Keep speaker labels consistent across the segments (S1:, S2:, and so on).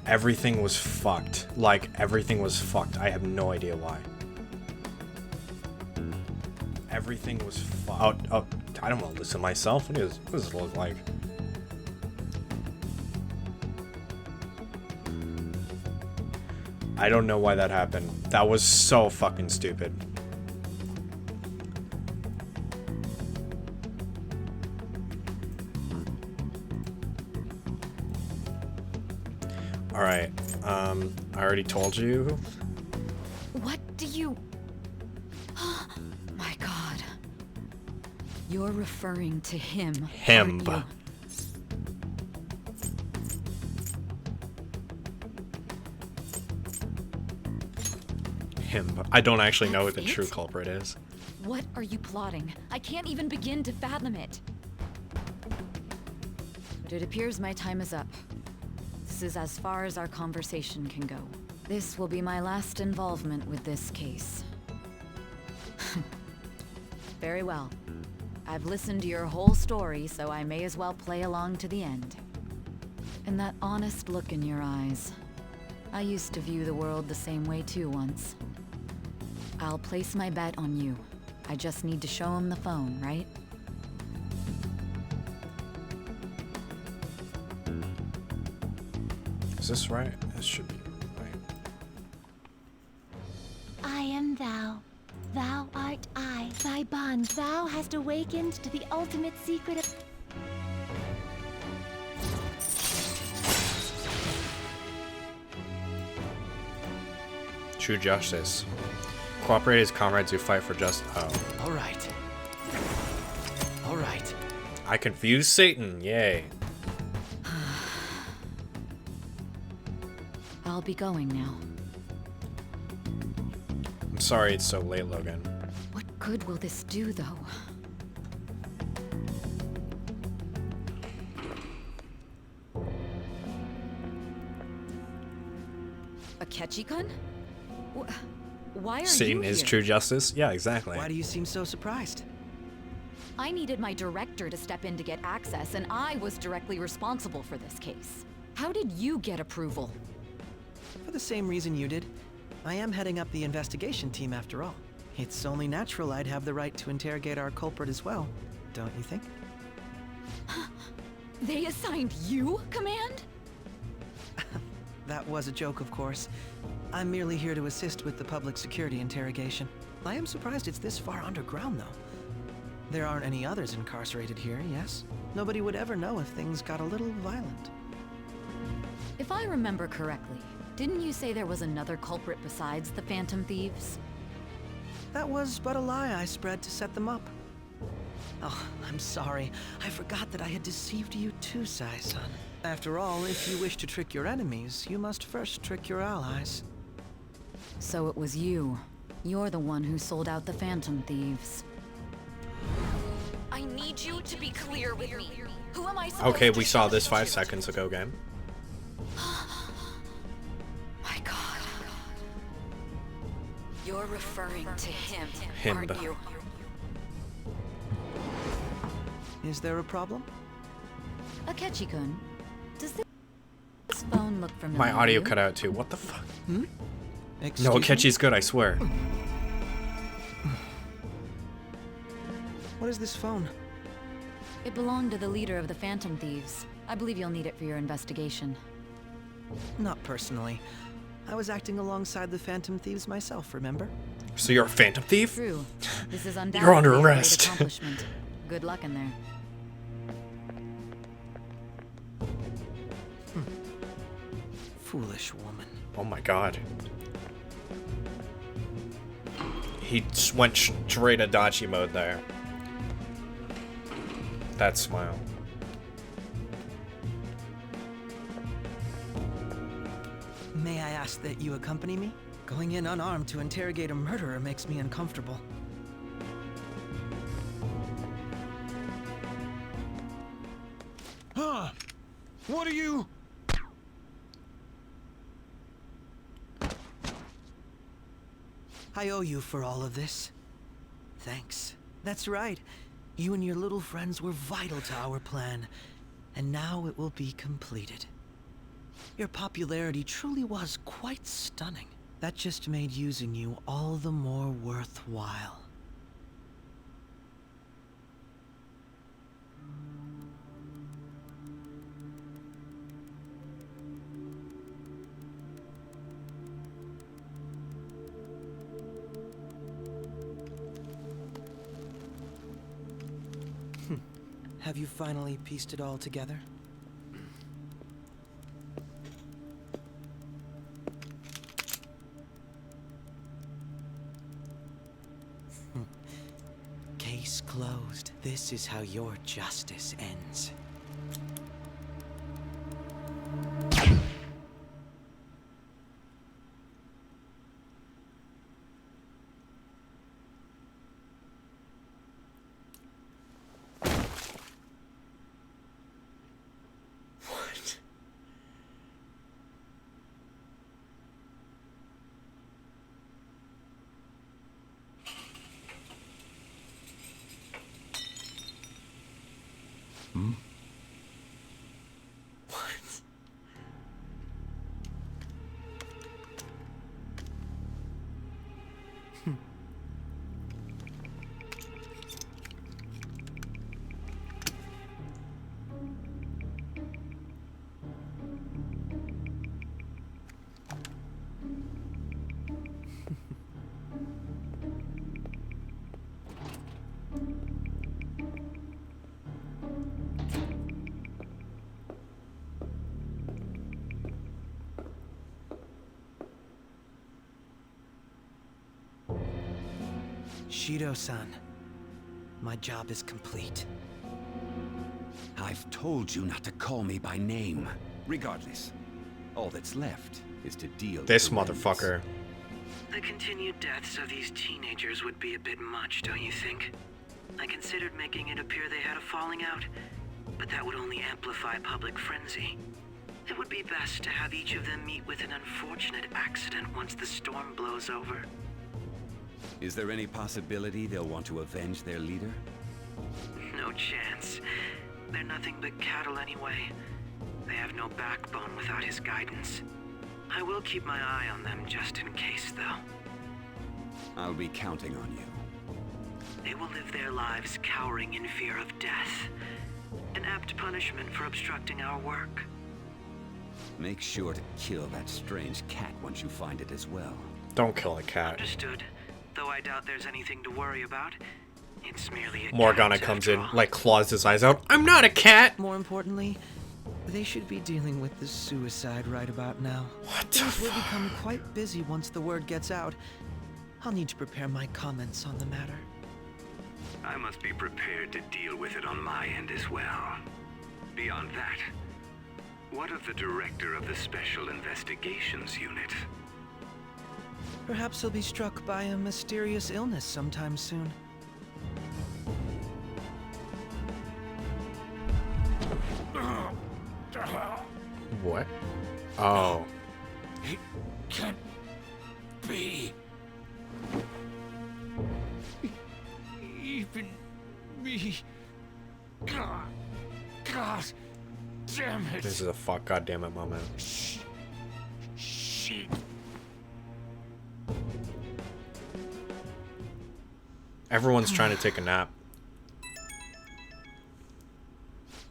S1: Everything was fucked. Like, everything was fucked. I have no idea why. Everything was fucked. Oh, I don't want to listen to myself. What does it look like? I don't know why that happened. That was so fucking stupid. Alright, I already told you.
S2: What do you... My God. You're referring to him,
S1: Him.
S2: aren't you?
S1: Him. I don't actually know who the
S2: That's
S1: true
S2: it?
S1: culprit is.
S2: What are you plotting? I can't even begin to fathom it. But it appears my time is up. This is as far as our conversation can go. This will be my last involvement with this case. Very well. I've listened to your whole story, so I may as well play along to the end. And that honest look in your eyes. I used to view the world the same way too once. I'll place my bet on you. I just need to show him the phone, right?
S1: Is this right? This should be right.
S3: I am thou. Thou art I. Thy bond thou hast awakened to the ultimate secret of...
S1: True justice. Cooperate as comrades who fight for justice. Oh.
S4: All right. All right.
S1: I confused Satan. Yay.
S2: I'll be going now.
S1: I'm sorry it's so late, Logan.
S2: What good will this do, though? A Ketchikan? Why are
S1: Satan
S2: you
S1: is
S2: here?
S1: true justice? Yeah, exactly.
S4: Why do you seem so surprised?
S2: I needed my director to step in to get access, and I was directly responsible for this case. How did you get approval?
S4: For the same reason you did. I am heading up the investigation team after all. It's only natural I'd have the right to interrogate our culprit as well, don't you think?
S2: They assigned you command?
S4: That was a joke, of course. I'm merely here to assist with the public security interrogation. I am surprised it's this far underground, though. There aren't any others incarcerated here, yes? Nobody would ever know if things got a little violent.
S2: If I remember correctly, didn't you say there was another culprit besides the Phantom Thieves?
S4: That was but a lie I spread to set them up. Oh, I'm sorry. I forgot that I had deceived you too, Sai-san. After all, if you wish to trick your enemies, you must first trick your allies.
S2: So it was you. You're the one who sold out the Phantom Thieves. I need you to be clear with me. Who am I supposed
S1: Okay,
S2: to
S1: we saw
S2: show
S1: this
S2: to?
S1: 5 seconds ago, game.
S2: My God. You're referring to him,
S1: Him.
S2: aren't you?
S4: Is there a problem?
S2: Akechi-kun, does this phone look familiar?
S1: My audio
S2: to you?
S1: cut out too. What the fuck?
S4: Excuse
S1: No,
S4: me?
S1: Akechi's good, I swear.
S4: What is this phone?
S2: It belonged to the leader of the Phantom Thieves. I believe you'll need it for your investigation.
S4: Not personally. I was acting alongside the Phantom Thieves myself, remember?
S1: So you're a phantom thief?
S2: True. This is
S1: You're
S2: undoubtedly
S1: under
S2: a great
S1: arrest.
S2: accomplishment. Good luck in there.
S4: Foolish woman.
S1: Oh my god. He just went straight Adachi mode there. That smile.
S4: May I ask that you accompany me? Going in unarmed to interrogate a murderer makes me uncomfortable.
S5: Huh? What are you?
S4: I owe you for all of this. Thanks. That's right. You and your little friends were vital to our plan, and now it will be completed. Your popularity truly was quite stunning. That just made using you all the more worthwhile. Have you finally pieced it all together? Case closed. This is how your justice ends. Shido-san, my job is complete.
S6: I've told you not to call me by name. Regardless, all that's left is to deal with
S1: This
S6: the remnants.
S1: motherfucker.
S4: The continued deaths of these teenagers would be a bit much, don't you think? I considered making it appear they had a falling out, but that would only amplify public frenzy. It would be best to have each of them meet with an unfortunate accident once the storm blows over.
S6: Is there any possibility they'll want to avenge their leader?
S4: No chance. They're nothing but cattle anyway. They have no backbone without his guidance. I will keep my eye on them just in case, though.
S6: I'll be counting on you.
S4: They will live their lives cowering in fear of death. An apt punishment for obstructing our work.
S6: Make sure to kill that strange cat once you find it as well.
S1: Don't kill a cat.
S4: Understood. Though I doubt there's anything to worry about. It's merely a
S1: Morgana
S4: cat,
S1: comes
S4: after
S1: in,
S4: all.
S1: like claws his eyes out. I'm not a cat!
S4: More importantly, they should be dealing with the suicide right about now.
S1: What the
S4: Things will
S1: fuck?
S4: become quite busy once the word gets out. I'll need to prepare my comments on the matter.
S7: I must be prepared to deal with it on my end as well. Beyond that, what of the director of the Special Investigations Unit?
S4: Perhaps he'll be struck by a mysterious illness sometime soon.
S1: What? Oh.
S7: It can't be. Even me. God damn it.
S1: This is a fuck goddammit moment.
S7: Shit.
S1: Everyone's trying to take a nap.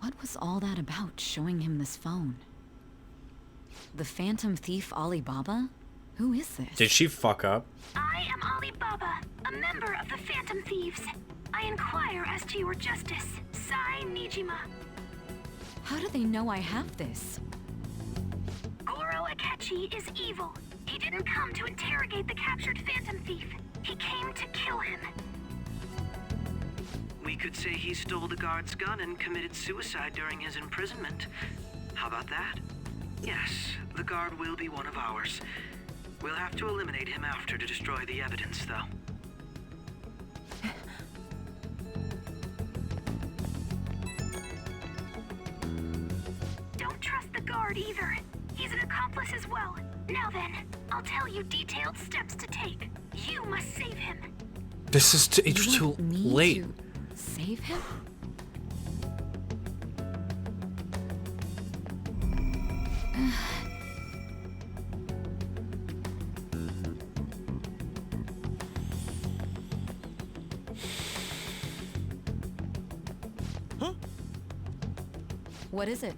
S2: What was all that about, showing him this phone? The Phantom Thief Alibaba? Who is this?
S1: Did she fuck up?
S3: I am Alibaba, a member of the Phantom Thieves. I inquire as to your justice, Sai Nijima.
S2: How do they know I have this?
S3: Goro Akechi is evil. He didn't come to interrogate the captured Phantom Thief. He came to kill him.
S4: We could say he stole the guard's gun and committed suicide during his imprisonment. How about that? Yes, the guard will be one of ours. We'll have to eliminate him after to destroy the evidence, though.
S3: Don't trust the guard either. He's an accomplice as well. Now then, I'll tell you detailed steps to take. You must save him.
S1: This is it's
S2: You
S1: too
S2: want me
S1: late.
S2: to save him? What is it?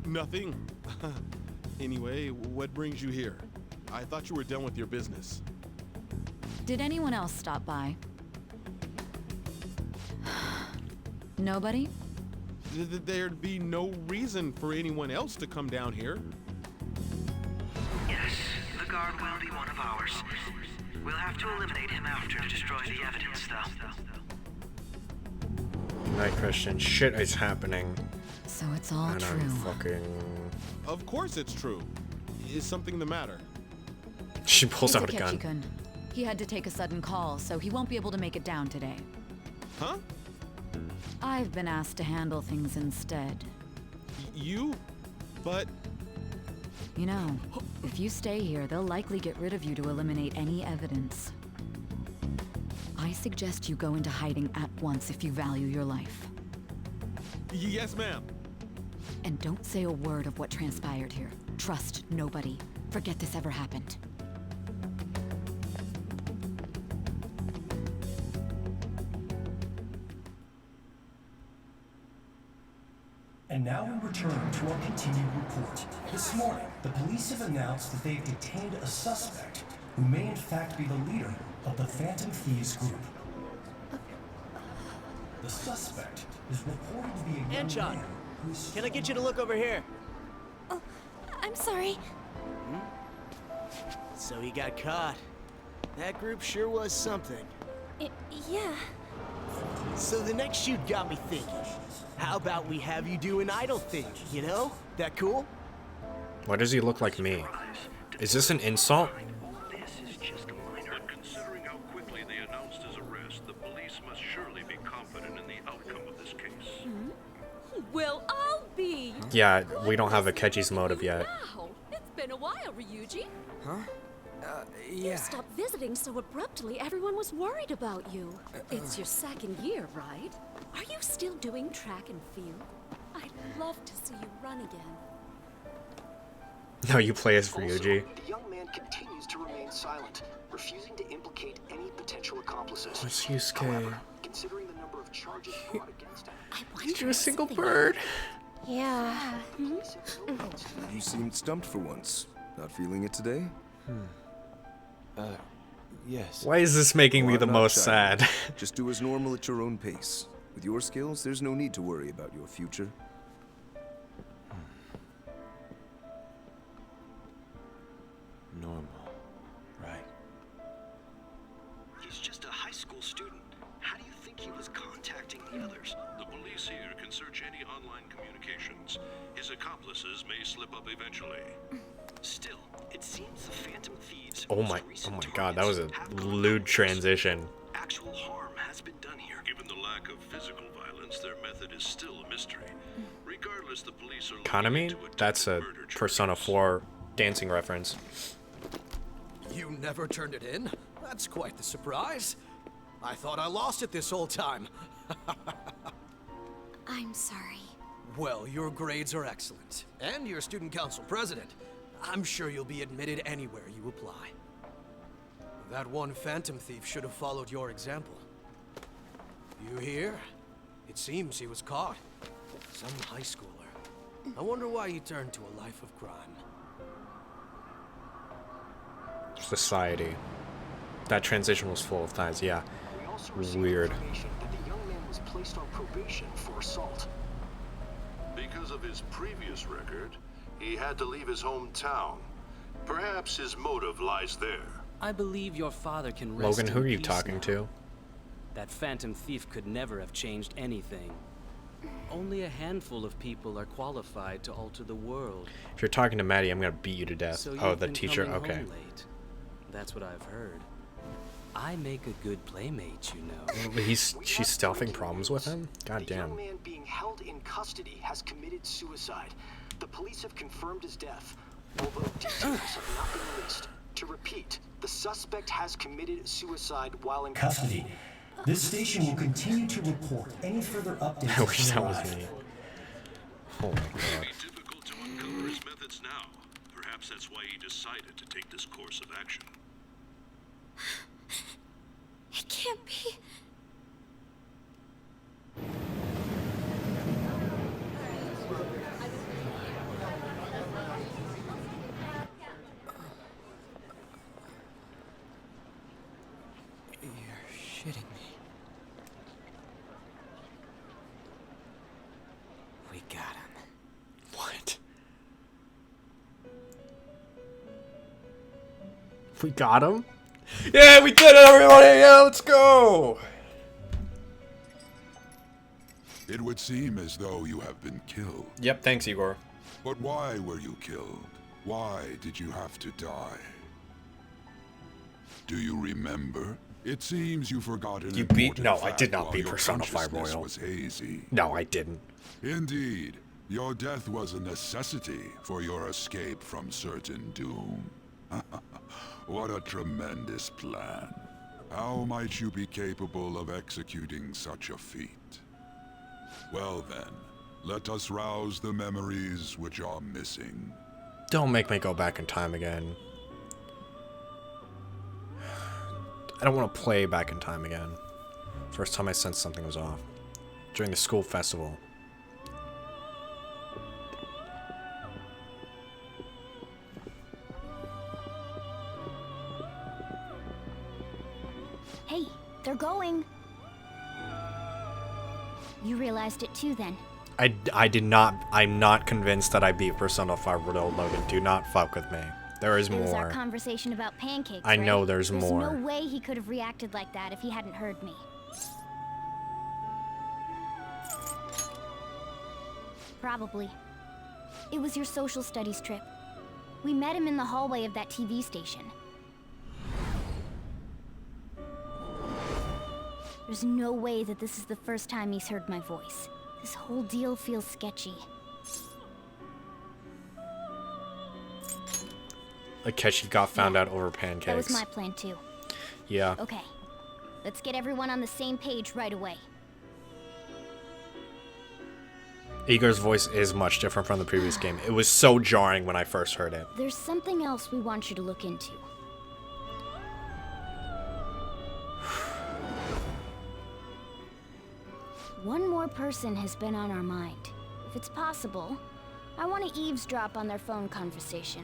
S5: Nothing. Anyway, what brings you here? I thought you were done with your business.
S2: Did anyone else stop by? Nobody?
S5: There'd be no reason for anyone else to come down here.
S8: Yes, the guard will be one of ours. We'll have to eliminate him after to destroy the evidence, though.
S1: Night Christian, shit is happening.
S2: So it's all
S1: And
S2: true.
S1: I'm fucking...
S5: Of course it's true. Is something the matter?
S1: She pulls
S2: It's
S1: out a gun.
S2: Akechi-kun. He had to take a sudden call, so he won't be able to make it down today.
S5: Huh?
S2: I've been asked to handle things instead.
S5: You? But...
S2: You know, if you stay here, they'll likely get rid of you to eliminate any evidence. I suggest you go into hiding at once if you value your life.
S5: Yes, ma'am.
S2: And don't say a word of what transpired here. Trust nobody. Forget this ever happened.
S9: And now we return to our continued report. This morning, the police have announced that they've detained a suspect who may in fact be the leader of the Phantom Thieves group. The suspect is reported to be a young
S10: Anchon,
S9: man who's...
S10: can I get you to look over here?
S11: Oh, I'm sorry.
S10: So he got caught. That group sure was something.
S11: Yeah.
S10: So the next shoot got me thinking. How about we have you do an idle thing, you know? That cool?
S1: Why does he look like me? Is this an insult?
S7: But considering how quickly they announced his arrest, the police must surely be confident in the outcome of this case.
S11: Well, I'll be.
S1: Yeah, we don't have Akechi's motive yet.
S11: Wow, it's been a while, Ryuji.
S4: Huh?
S11: You
S4: Yeah.
S11: stopped visiting so abruptly, everyone was worried about you. It's your second year, right? Are you still doing track and field? I'd love to see you run again.
S1: No, you play as Ryuji.
S12: The young man continues to remain silent, refusing to implicate any potential accomplices.
S1: What's Yusuke?
S12: However, considering the number of charges brought against him,
S11: I wonder
S1: You're a
S11: if
S1: single
S11: something-
S1: bird.
S11: Yeah.
S13: You seemed stumped for once. Not feeling it today?
S5: Yes.
S1: Why is this making
S13: Oh,
S1: me
S13: I'm
S1: the
S13: not
S1: most
S13: shy.
S1: sad?
S13: Just do as normal at your own pace. With your skills, there's no need to worry about your future.
S5: Normal. Right.
S12: he's just a high school student. How do you think he was contacting the others?
S7: The police here can search any online communications. His accomplices may slip up eventually.
S12: Still, it seems the Phantom Thieves.
S1: Oh my god, that was a lewd transition.
S12: Actual harm has been done here.
S7: Given the lack of physical violence, their method is still a mystery. Regardless, the police are
S1: Kaname? That's a Persona 4 dancing reference.
S14: You never turned it in? That's quite the surprise. I thought I lost it this whole time.
S11: I'm sorry.
S14: Well, your grades are excellent. And you're student council president. I'm sure you'll be admitted anywhere you apply. That one Phantom Thief should have followed your example. You hear? It seems he was caught. Some high schooler. I wonder why he turned to a life of crime.
S1: Society. That transition was full of ties, yeah.
S12: We also received
S1: Weird.
S12: information that the young man was placed on probation for assault.
S15: Because of his previous record, he had to leave his hometown. Perhaps his motive lies there.
S16: I believe your father can rest
S1: Logan, who
S16: in
S1: are you
S16: peace
S1: talking
S16: now.
S1: to?
S16: That Phantom Thief could never have changed anything. Only a handful of people are qualified to alter the world.
S1: If you're talking to Maddie, I'm gonna beat you to death.
S16: So
S1: Oh,
S16: you've
S1: the
S16: been
S1: teacher?
S16: coming
S1: Okay.
S16: home late. That's what I've heard. I make a good playmate, you know.
S1: She's stealthing problems with him? God
S12: The young
S1: damn.
S12: man being held in custody has committed suicide. The police have confirmed his death, although details have not been released. To repeat, the suspect has committed suicide while in
S9: Custody. This station will continue to report any further updates.
S1: I wish
S9: as they
S1: that was
S9: arrive.
S1: me. Oh my
S7: It would
S1: god.
S7: be difficult to uncover his methods now. Perhaps that's why he decided to take this course of action.
S11: It can't be.
S4: kidding me. We got him.
S1: What? We got him? Yeah, we did it, everybody! Yeah, let's go!
S17: It would seem as though you have been killed.
S1: Yep, thanks, Igor.
S17: But why were you killed? Why did you have to die? Do you remember? It seems you forgot an
S1: You beat?
S17: important
S1: No, I
S17: fact
S1: did not
S17: while
S1: beat
S17: your
S1: Persona 5
S17: consciousness
S1: Royal.
S17: was hazy.
S1: No, I didn't.
S17: Indeed, your death was a necessity for your escape from certain doom. What a tremendous plan. How might you be capable of executing such a feat? Well then, let us rouse the memories which are missing.
S1: Don't make me go back in time again. I don't want to play back in time again. First time I sensed something was off. During the school festival.
S18: Hey, they're going. You realized it too then.
S1: I did not. I'm not convinced that I beat Persona 5 Royal, Logan. Do not fuck with me. There is
S18: It was our
S1: more.
S18: conversation about pancakes,
S1: I know
S18: right?
S1: there's more.
S18: There's no way he could have reacted like that if he hadn't heard me. Probably. It was your social studies trip. We met him in the hallway of that TV station. There's no way that this is the first time he's heard my voice. This whole deal feels sketchy.
S1: Akechi got found out over pancakes.
S18: That was my plan too.
S1: Yeah.
S18: Okay. Let's get everyone on the same page right away.
S1: Igor's voice is much different from the previous game. It was so jarring when I first heard it.
S18: There's something else we want you to look into. One more person has been on our mind. If it's possible, I want to eavesdrop on their phone conversation.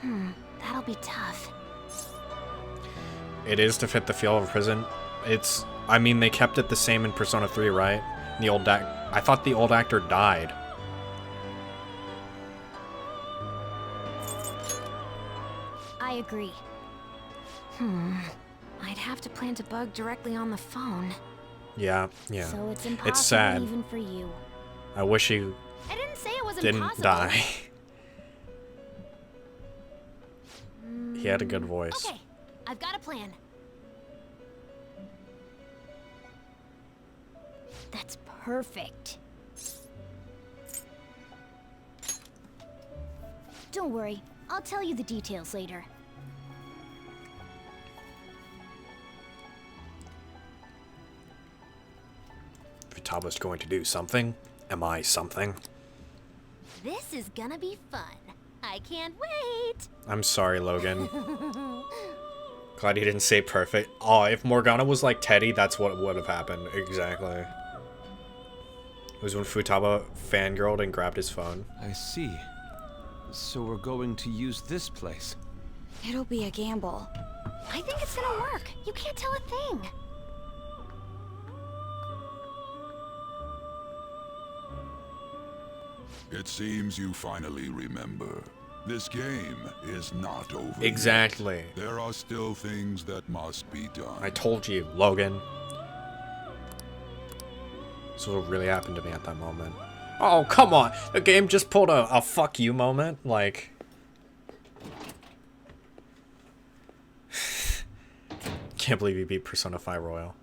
S18: That'll be tough.
S1: It is to fit the feel of a prison. It's... I mean, they kept it the same in Persona 3, right? The old I thought the old actor died.
S18: I agree. I'd have to plant a bug directly on the phone.
S1: Yeah, yeah.
S18: So it's impossible
S1: It's sad.
S18: even for you.
S1: I wish he
S18: I didn't say it was
S1: didn't
S18: impossible.
S1: die. He had a good voice.
S18: Okay, I've got a plan. That's perfect. Don't worry, I'll tell you the details later.
S1: Futaba's going to do something. Am I something?
S18: This is gonna be fun. I can't wait.
S1: I'm sorry, Logan. Glad you didn't say perfect. Oh, if Morgana was like Teddy, that's what would have happened. Exactly. It was when Futaba fangirled and grabbed his phone.
S19: I see. So we're going to use this place.
S18: It'll be a gamble. I think it's gonna work. You can't tell a thing.
S17: It seems you finally remember. This game is not over yet.
S1: Exactly.
S17: There are still things that must be done.
S1: I told you, Logan. So what really happened to me at that moment. Oh, come on. The game just pulled a fuck you moment. Like... Can't believe you beat Persona 5 Royal.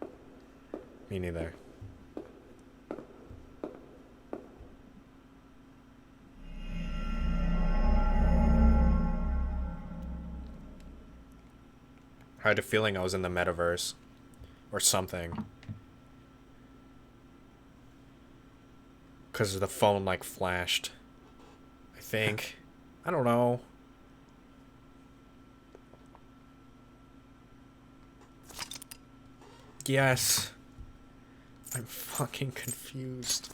S1: Me neither. I had a feeling I was in the metaverse. Or something. Because the phone, like, flashed. I think. I don't know. Yes. I'm fucking confused.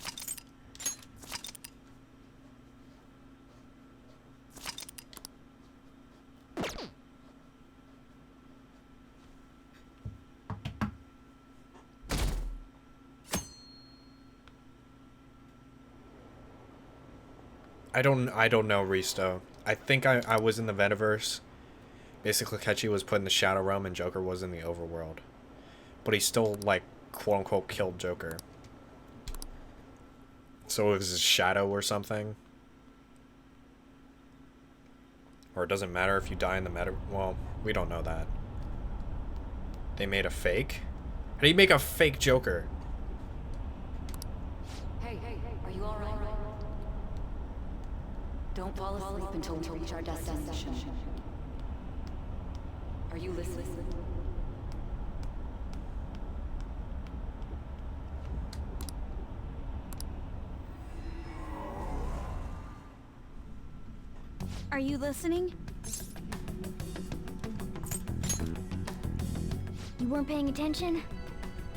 S1: don't know, Risto. I think I was in the Vetiverse. Basically, Akechi was put in the Shadow Realm and Joker was in the Overworld. But he still, like, quote-unquote, killed Joker. So it was his shadow or something? Or it doesn't matter if you die in the meta... Well, we don't know that. They made a fake? How do you make a fake Joker?
S2: Hey, are you alright? Don't fall asleep until we reach our destination. Are you listening?
S18: Are you listening? You weren't paying attention?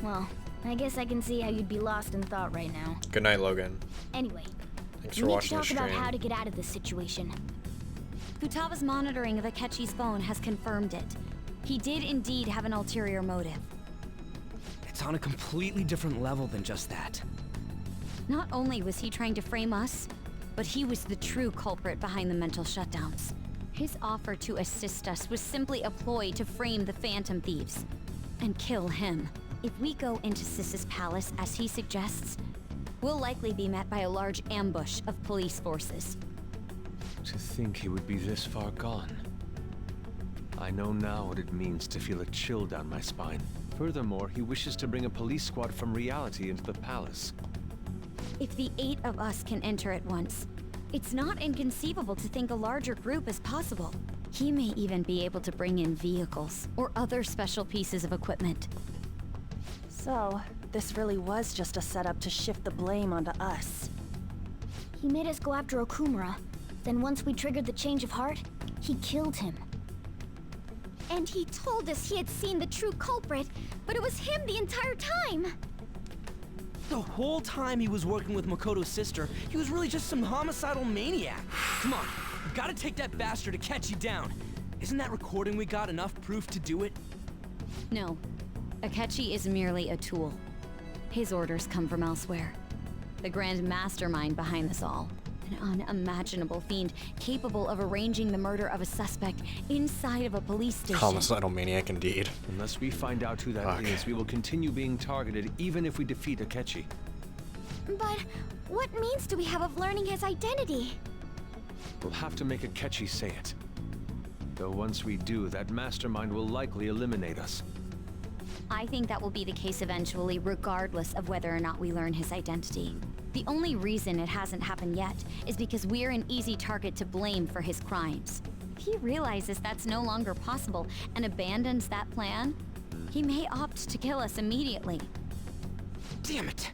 S18: Well, I guess I can see how you'd be lost in thought right now.
S1: Good night, Logan.
S18: Anyway,
S1: Thanks
S18: we
S1: for
S18: need to
S1: watching the
S18: talk about
S1: stream.
S18: how to get out of this situation.
S20: Futaba's monitoring of Akechi's phone has confirmed it. He did indeed have an ulterior motive.
S14: It's on a completely different level than just that.
S20: Not only was he trying to frame us, but he was the true culprit behind the mental shutdowns. His offer to assist us was simply a ploy to frame the Phantom Thieves and kill him. If we go into Sis's palace as he suggests, we'll likely be met by a large ambush of police forces.
S19: To think he would be this far gone. I know now what it means to feel a chill down my spine. Furthermore, he wishes to bring a police squad from reality into the palace.
S20: If the 8 of us can enter at once, it's not inconceivable to think a larger group is possible. He may even be able to bring in vehicles or other special pieces of equipment.
S21: So, this really was just a setup to shift the blame onto us.
S18: He made us go after Okumura. Then once we triggered the change of heart, he killed him.
S20: And he told us he had seen the true culprit, but it was him the entire time!
S14: The whole time he was working with Makoto's sister, he was really just some homicidal maniac. Come on, we've gotta take that bastard Akechi down. Isn't that recording we got enough proof to do it?
S20: No. Akechi is merely a tool. His orders come from elsewhere. The grand mastermind behind this all. An unimaginable fiend capable of arranging the murder of a suspect inside of a police station.
S1: Homicidal maniac indeed.
S19: Unless we find out who that is, we will continue being targeted even if we defeat Akechi.
S20: But what means do we have of learning his identity?
S19: We'll have to make Akechi say it. Though once we do, that mastermind will likely eliminate us.
S20: I think that will be the case eventually, regardless of whether or not we learn his identity. The only reason it hasn't happened yet is because we're an easy target to blame for his crimes. If he realizes that's no longer possible and abandons that plan, he may opt to kill us immediately.
S14: Damn it!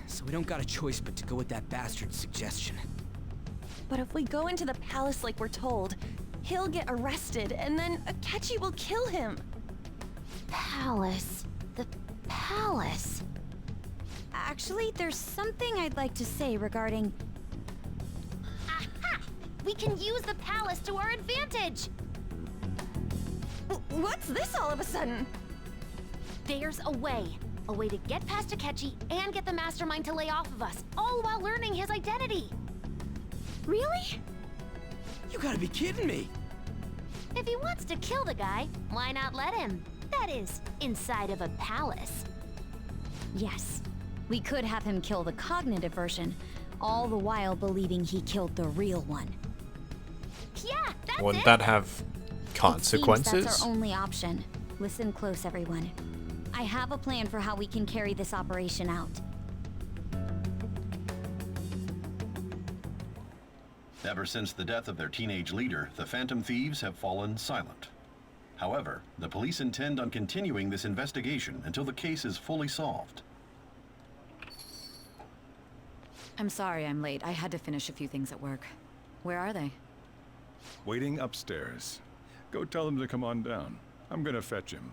S14: So we don't got a choice but to go with that bastard's suggestion.
S21: But if we go into the palace like we're told, he'll get arrested and then Akechi will kill him.
S18: Palace. The palace.
S20: Actually, there's something I'd like to say regarding...
S18: Aha! We can use the palace to our advantage!
S21: What's this all of a sudden?
S3: There's a way. A way to get past Akechi and get the mastermind to lay off of us, all while learning his identity.
S18: Really?
S14: You gotta be kidding me!
S3: If he wants to kill the guy, why not let him? That is, inside of a palace.
S20: Yes. We could have him kill the cognitive version, all the while believing he killed the real one.
S3: Yeah, that's
S1: Wouldn't
S3: it.
S1: that have consequences?
S20: It seems that's our only option. Listen close, everyone. I have a plan for how we can carry this operation out.
S22: Ever since the death of their teenage leader, the Phantom Thieves have fallen silent. However, the police intend on continuing this investigation until the case is fully solved.
S2: I'm sorry I'm late. I had to finish a few things at work. Where are they?
S23: Waiting upstairs. Go tell them to come on down. I'm gonna fetch him.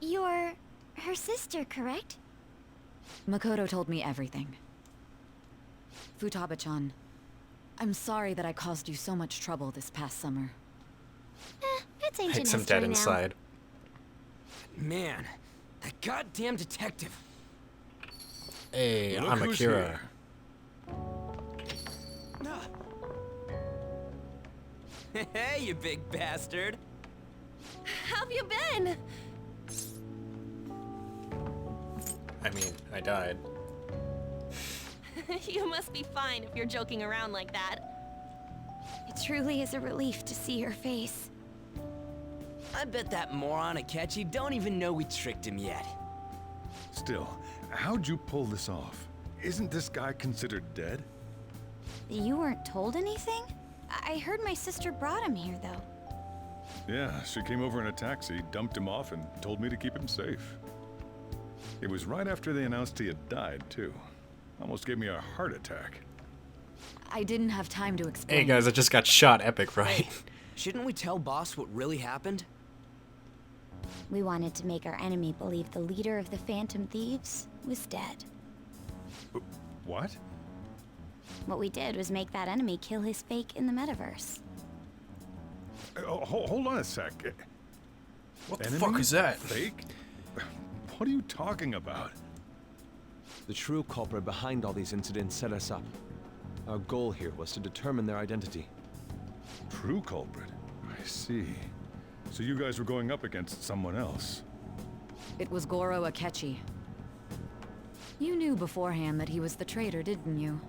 S20: You're her sister, correct?
S2: Makoto told me everything. Futaba-chan, I'm sorry that I caused you so much trouble this past summer.
S18: It's ancient
S1: Makes him
S18: history
S1: dead
S18: now.
S1: inside.
S14: Man, that goddamn detective.
S1: Hey,
S23: Look
S1: I'm
S23: who's
S1: Akira.
S23: here.
S6: Hey, you big bastard.
S21: How have you been?
S1: I mean, I died.
S21: You must be fine if you're joking around like that.
S20: It truly is a relief to see your face.
S6: I bet that moron Akechi don't even know we tricked him yet.
S23: Still, how'd you pull this off? Isn't this guy considered dead?
S20: You weren't told anything? I heard my sister brought him here, though.
S23: Yeah, she came over in a taxi, dumped him off, and told me to keep him safe. It was right after they announced he had died, too. Almost gave me a heart attack.
S2: I didn't have time to explain.
S1: Hey guys, I just got shot. Epic, right?
S6: Shouldn't we tell Boss what really happened?
S20: We wanted to make our enemy believe the leader of the Phantom Thieves was dead.
S23: What?
S20: What we did was make that enemy kill his fake in the metaverse.
S23: Hold on a sec.
S1: What the fuck is that?
S23: Fake? What are you talking about?
S19: The true culprit behind all these incidents set us up. Our goal here was to determine their identity.
S23: True culprit? I see. So you guys were going up against someone else.
S2: It was Goro Akechi. You knew beforehand that he was the traitor, didn't you?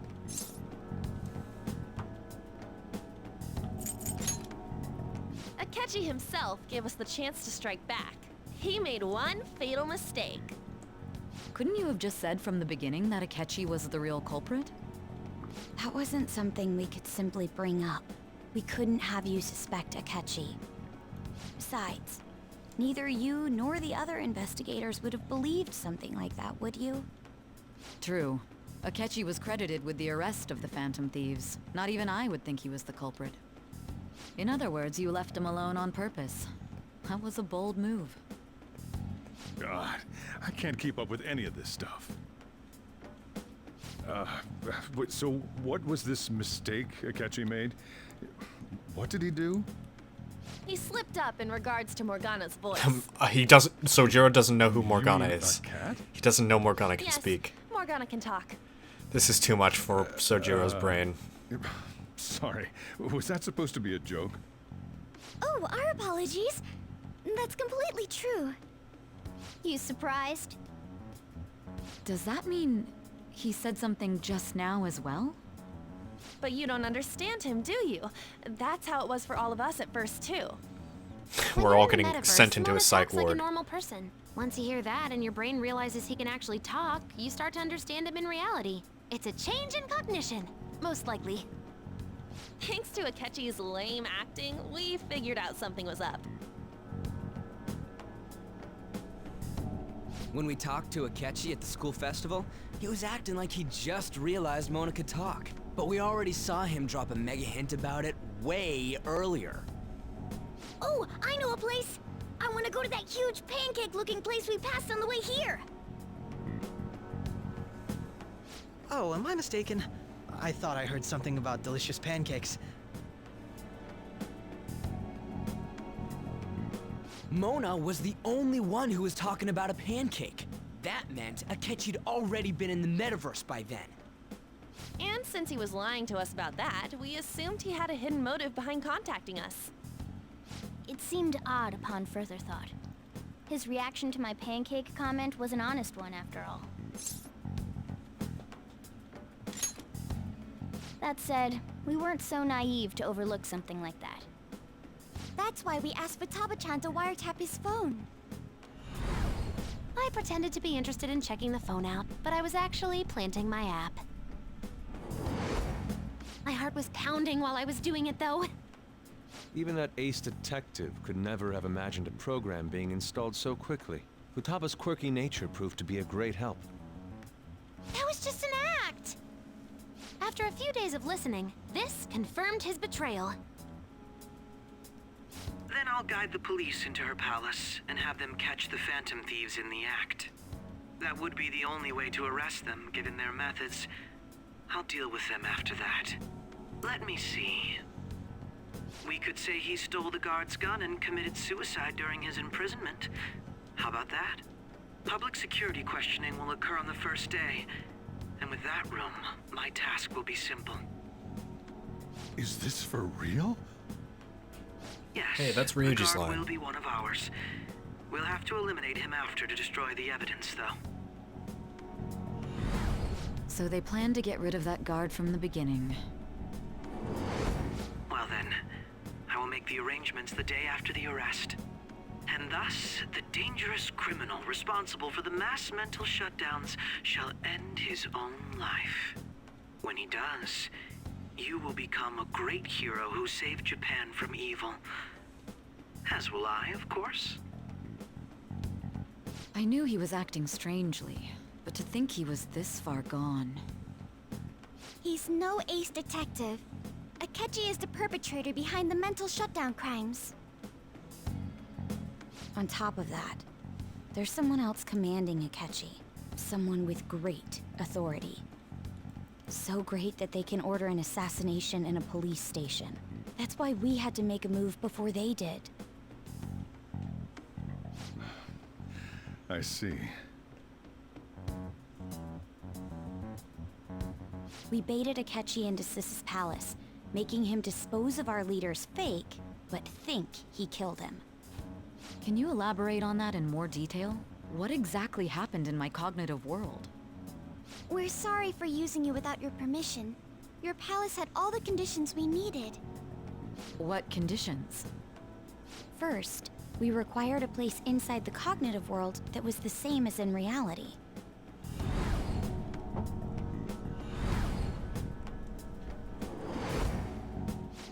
S21: Akechi himself gave us the chance to strike back. He made one fatal mistake.
S2: Couldn't you have just said from the beginning that Akechi was the real culprit?
S20: That wasn't something we could simply bring up. We couldn't have you suspect Akechi. Besides, neither you nor the other investigators would have believed something like that, would you?
S2: True. Akechi was credited with the arrest of the Phantom Thieves. Not even I would think he was the culprit. In other words, you left him alone on purpose. That was a bold move.
S23: God, I can't keep up with any of this stuff. So what was this mistake Akechi made? What did he do?
S21: He slipped up in regards to Morgana's voice.
S1: He doesn't. Sojiro doesn't know who Morgana
S23: mean
S1: is.
S23: a cat?
S1: He doesn't know Morgana can
S21: Yes,
S1: speak.
S21: Morgana can talk.
S1: This is too much for Sojiro's brain.
S23: Sorry, was that supposed to be a joke?
S18: Oh, our apologies. That's completely true. You surprised?
S2: Does that mean he said something just now as well?
S21: But you don't understand him, do you? That's how it was for all of us at first, too.
S1: We're all getting
S18: Metaverse,
S1: sent into a
S18: Mona
S1: psych
S18: talks like a
S1: ward.
S18: normal person. Once you hear that and your brain realizes he can actually talk, you start to understand him in reality. It's a change in cognition, most likely.
S21: Thanks to Akechi's lame acting, we figured out something was up.
S6: When we talked to Akechi at the school festival, he was acting like he just realized Mona could talk. But we already saw him drop a mega hint about it way earlier.
S18: Oh, I know a place! I want to go to that huge pancake-looking place we passed on the way here!
S4: Oh, am I mistaken? I thought I heard something about delicious pancakes.
S6: Mona was the only one who was talking about a pancake. That meant Akechi'd already been in the metaverse by then.
S21: And since he was lying to us about that, we assumed he had a hidden motive behind contacting us.
S18: It seemed odd upon further thought. His reaction to my pancake comment was an honest one, after all. That said, we weren't so naive to overlook something like that. That's why we asked Futaba-chan to wiretap his phone. I pretended to be interested in checking the phone out, but I was actually planting my app. My heart was pounding while I was doing it, though.
S19: Even that ace detective could never have imagined a program being installed so quickly. Futaba's quirky nature proved to be a great help.
S18: That was just an act! After a few days of listening, this confirmed his betrayal.
S8: Then I'll guide the police into her palace and have them catch the Phantom Thieves in the act. That would be the only way to arrest them, given their methods. I'll deal with them after that. Let me see. We could say he stole the guard's gun and committed suicide during his imprisonment. How about that? Public security questioning will occur on the first day. And with that room, my task will be simple.
S17: Is this for real?
S8: Yes.
S1: Hey, that's
S8: the
S1: Ryuji's
S8: guard
S1: line.
S8: will be one of ours. We'll have to eliminate him after to destroy the evidence, though.
S2: So they planned to get rid of that guard from the beginning.
S8: Well then, I will make the arrangements the day after the arrest. And thus, the dangerous criminal responsible for the mass mental shutdowns shall end his own life. When he does, you will become a great hero who saved Japan from evil. As will I, of course.
S2: I knew he was acting strangely, but to think he was this far gone.
S5: He's no ace detective. Akechi is the perpetrator behind the mental shutdown crimes.
S20: On top of that, there's someone else commanding Akechi. Someone with great authority. So great that they can order an assassination in a police station. That's why we had to make a move before they did.
S23: I see.
S20: We baited Akechi into Sis's palace, making him dispose of our leader's fake, but think he killed him.
S2: Can you elaborate on that in more detail? What exactly happened in my cognitive world?
S5: We're sorry for using you without your permission. Your palace had all the conditions we needed.
S2: What conditions?
S20: First, we required a place inside the cognitive world that was the same as in reality.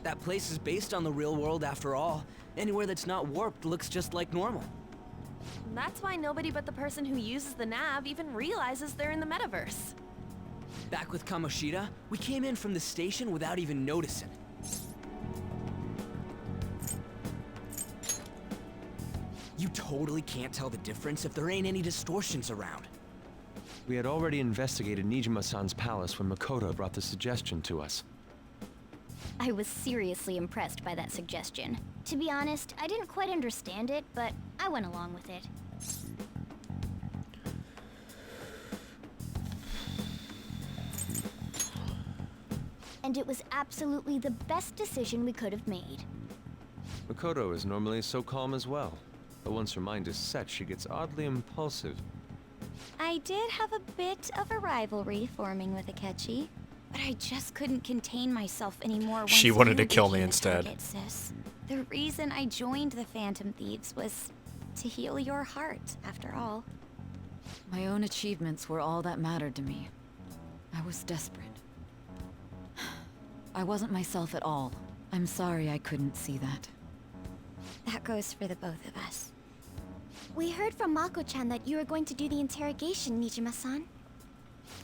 S6: That place is based on the real world after all. Anywhere that's not warped looks just like normal.
S21: That's why nobody but the person who uses the nav even realizes they're in the metaverse.
S6: Back with Kamoshida, we came in from the station without even noticing. You totally can't tell the difference if there ain't any distortions around.
S19: We had already investigated Nijima-san's palace when Makoto brought the suggestion to us.
S5: I was seriously impressed by that suggestion. To be honest, I didn't quite understand it, but I went along with it. And it was absolutely the best decision we could have made.
S19: Makoto is normally so calm as well, but once her mind is set, she gets oddly impulsive.
S20: I did have a bit of a rivalry forming with Akechi, but I just couldn't contain myself anymore once
S1: She wanted to
S20: you
S1: kill me
S20: became the
S1: instead.
S20: target, sis. The reason I joined the Phantom Thieves was to heal your heart, after all.
S2: My own achievements were all that mattered to me. I was desperate. I wasn't myself at all. I'm sorry I couldn't see that.
S20: That goes for the both of us.
S5: We heard from Mako-chan that you were going to do the interrogation, Nijima-san.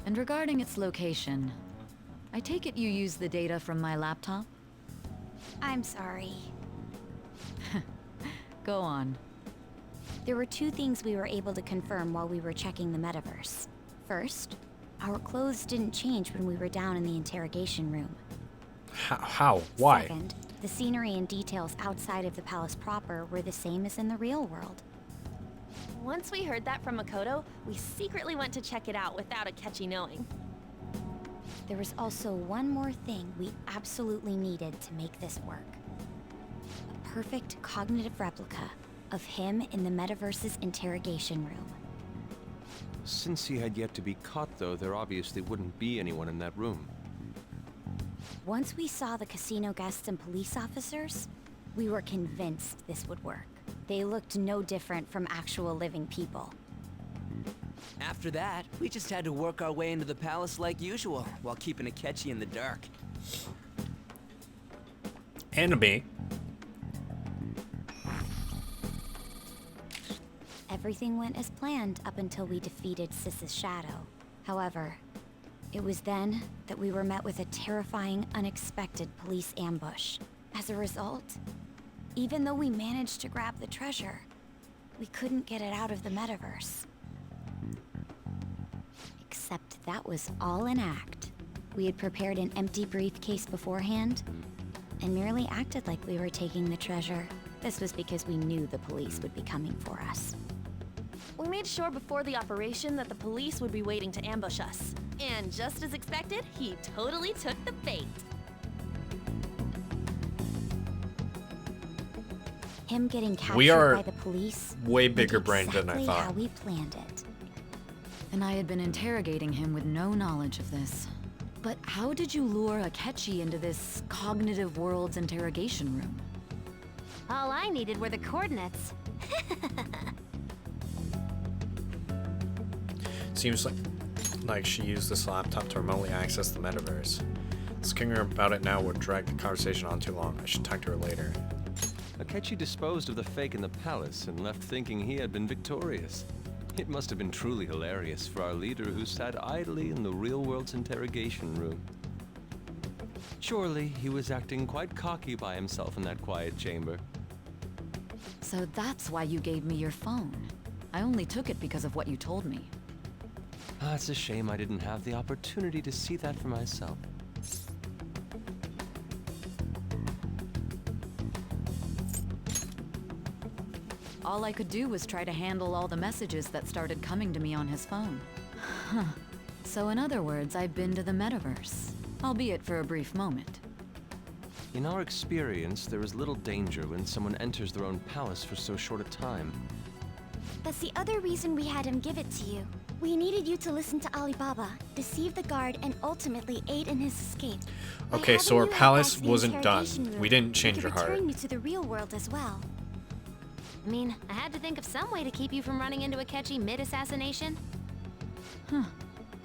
S2: And regarding its location, I take it you used the data from my laptop?
S20: I'm sorry.
S2: Go on.
S20: There were two things we were able to confirm while we were checking the metaverse. First, our clothes didn't change when we were down in the interrogation room.
S1: How? Why?
S20: Second, the scenery and details outside of the palace proper were the same as in the real world.
S21: Once we heard that from Makoto, we secretly went to check it out without Akechi knowing.
S20: There was also one more thing we absolutely needed to make this work. A perfect cognitive replica of him in the metaverse's interrogation room.
S19: Since he had yet to be caught, though, there obviously wouldn't be anyone in that room.
S20: Once we saw the casino guests and police officers, we were convinced this would work. They looked no different from actual living people.
S6: After that, we just had to work our way into the palace like usual, while keeping Akechi in the dark.
S1: And me.
S20: Everything went as planned up until we defeated Sis's shadow. However, it was then that we were met with a terrifying, unexpected police ambush. As a result, even though we managed to grab the treasure, we couldn't get it out of the metaverse. Except that was all an act. We had prepared an empty briefcase beforehand, and merely acted like we were taking the treasure. This was because we knew the police would be coming for us.
S21: We made sure before the operation that the police would be waiting to ambush us. And just as expected, he totally took the bait.
S20: Him getting
S1: We
S20: captured
S1: are
S20: by the police.
S1: way
S20: went
S1: bigger brained than I
S20: exactly
S1: thought.
S20: how we planned it.
S2: And I had been interrogating him with no knowledge of this. But how did you lure Akechi into this cognitive world's interrogation room?
S18: All I needed were the coordinates.
S1: Seems like she used this laptop to remotely access the metaverse. Asking her about it now would drag the conversation on too long. I should talk to her later.
S19: Akechi disposed of the fake in the palace and left thinking he had been victorious. It must have been truly hilarious for our leader who sat idly in the real world's interrogation room. Surely he was acting quite cocky by himself in that quiet chamber.
S2: So that's why you gave me your phone. I only took it because of what you told me.
S19: Ah, it's a shame I didn't have the opportunity to see that for myself.
S2: All I could do was try to handle all the messages that started coming to me on his phone. Huh. So in other words, I've been to the metaverse, albeit for a brief moment.
S19: In our experience, there is little danger when someone enters their own palace for so short a time.
S5: That's the other reason we had him give it to you. We needed you to listen to Alibaba, deceive the guard, and ultimately aid in his escape. By
S1: Okay, so
S5: having
S1: our
S5: you
S1: palace
S5: access the
S1: wasn't done.
S5: interrogation room,
S1: We didn't change
S5: could
S1: your heart.
S5: return you to the real world as well.
S18: I mean, I had to think of some way to keep you from running into Akechi mid-assassination.
S2: Huh.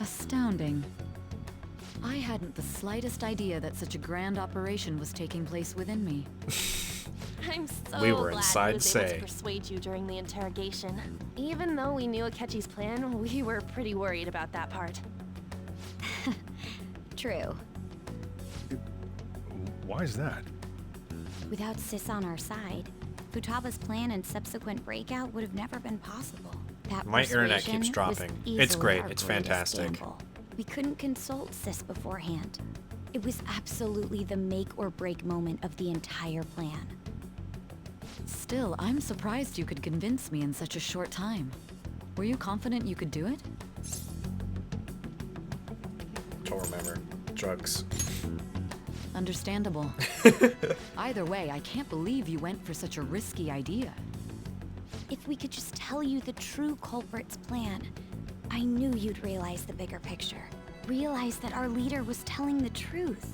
S2: Astounding. I hadn't the slightest idea that such a grand operation was taking place within me.
S21: I'm so
S1: We were
S21: glad
S1: inside
S21: he was able
S1: Say.
S21: to persuade you during the interrogation. Even though we knew Akechi's plan, we were pretty worried about that part.
S20: True.
S23: Why is that?
S20: Without Sis on our side, Futaba's plan and subsequent breakout would have never been possible. That
S1: My internet
S20: persuasion
S1: keeps
S20: was
S1: dropping. It's
S20: easily
S1: great.
S20: our
S1: It's
S20: greatest
S1: fantastic.
S20: gamble. We couldn't consult Sis beforehand. It was absolutely the make or break moment of the entire plan.
S2: Still, I'm surprised you could convince me in such a short time. Were you confident you could do it?
S1: Don't remember. Drugs.
S2: Understandable. Either way, I can't believe you went for such a risky idea.
S20: If we could just tell you the true culprit's plan, I knew you'd realize the bigger picture. Realize that our leader was telling the truth,